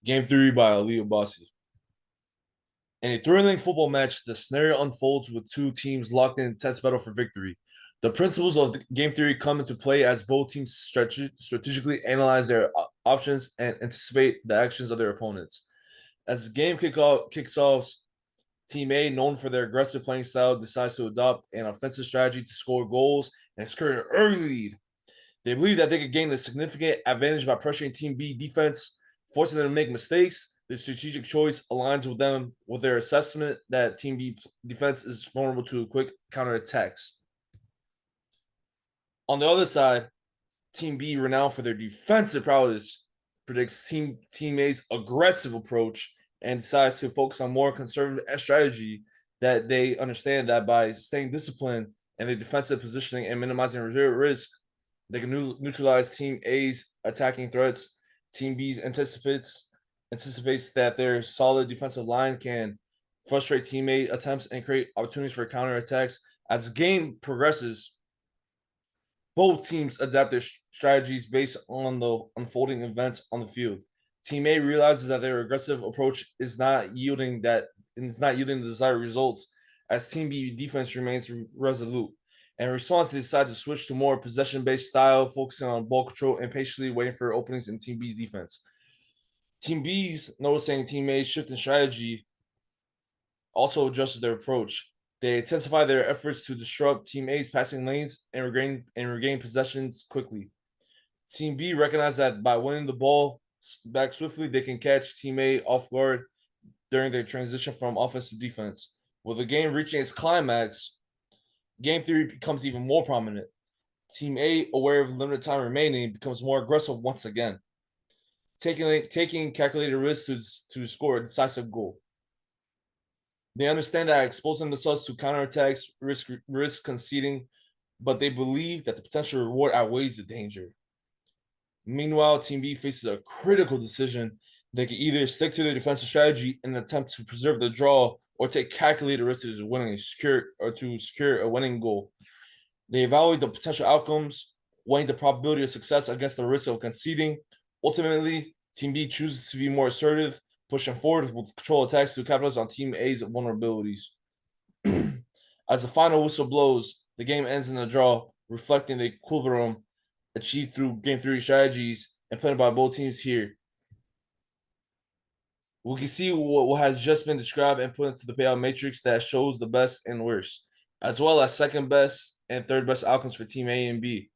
Game 3 by Leo Bassi. In a thrilling football match, the scenario unfolds with two teams locked in intense battle for victory. The principles of game theory come into play as both teams strategically analyze their options and anticipate the actions of their opponents. As the game kicks off, Team A, known for their aggressive playing style, decides to adopt an offensive strategy to score goals and secure an early lead. They believe that they could gain a significant advantage by pressuring Team B defense, forcing them to make mistakes. The strategic choice aligns with them with their assessment that Team B defense is vulnerable to quick counterattacks. On the other side, Team B, renowned for their defensive prowess, predicts Team A's aggressive approach and decides to focus on more conservative strategy that they understand that by staying disciplined and their defensive positioning and minimizing risk, they can neutralize Team A's attacking threats. Team B's anticipates that their solid defensive line can frustrate teammate attempts and create opportunities for counterattacks. As the game progresses, both teams adapt their strategies based on the unfolding events on the field. Team A realizes that their aggressive approach is not yielding the desired results, as Team B defense remains resolute. And in response, they decide to switch to more possession-based style, focusing on ball control and patiently waiting for openings in Team B's defense. Team B's, noticing Team A's shift in strategy, also adjusts their approach. They intensify their efforts to disrupt Team A's passing lanes and regain possessions quickly. Team B recognizes that by winning the ball back swiftly, they can catch Team A off guard during their transition from offense to defense. With the game reaching its climax, game theory becomes even more prominent. Team A, aware of limited time remaining, becomes more aggressive once again, taking calculated risks to score a decisive goal. They understand that exposing themselves to counterattacks risk conceding, but they believe that the potential reward outweighs the danger. Meanwhile, Team B faces a critical decision. They can either stick to their defensive strategy in an attempt to preserve the draw, or take calculated risks to secure a winning goal. They evaluate the potential outcomes, weighing the probability of success against the risk of conceding. Ultimately, Team B chooses to be more assertive, pushing forward with control attacks to capitalize on Team A's vulnerabilities. As the final whistle blows, the game ends in a draw, reflecting the equilibrium achieved through game theory strategies implemented by both teams here. We can see what has just been described and put into the payoff matrix that shows the best and worst, as well as second best and third best outcomes for Team A and B.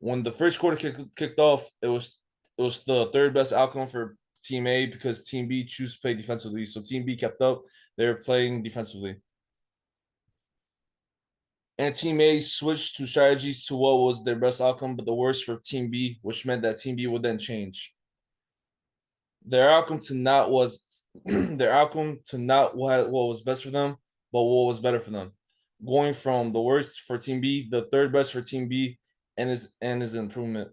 When the first quarter kicked off, it was the third best outcome for Team A because Team B chose to play defensively. So Team B kept up; they were playing defensively, and Team A switched to strategies to what was their best outcome, but the worst for Team B, which meant that Team B would then change. Their outcome to not was their outcome to not what was best for them, but what was better for them. Going from the worst for Team B, the third best for Team B, and is an improvement.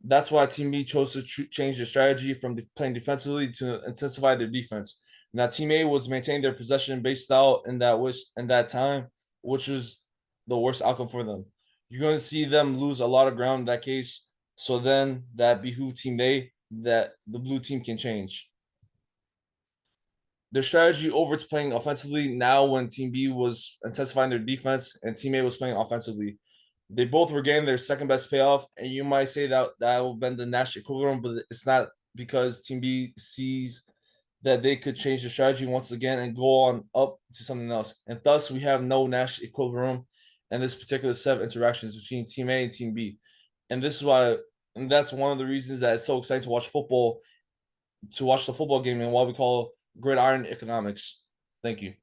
That's why Team B chose to change their strategy from playing defensively to intensify their defense. Now, Team A was maintaining their possession-based style in that time, which was the worst outcome for them. You're going to see them lose a lot of ground in that case. So then that behooved Team A that the blue team can change their strategy over to playing offensively now when Team B was intensifying their defense and Team A was playing offensively. They both regained their second best payoff, and you might say that will been the Nash Equilibrium, but it's not because Team B sees that they could change the strategy once again and go on up to something else. And thus, we have no Nash Equilibrium in this particular set of interactions between Team A and Team B. And this is why, and that's one of the reasons that it's so exciting to watch football, to watch the football game and what we call Gridiron Economics. Thank you.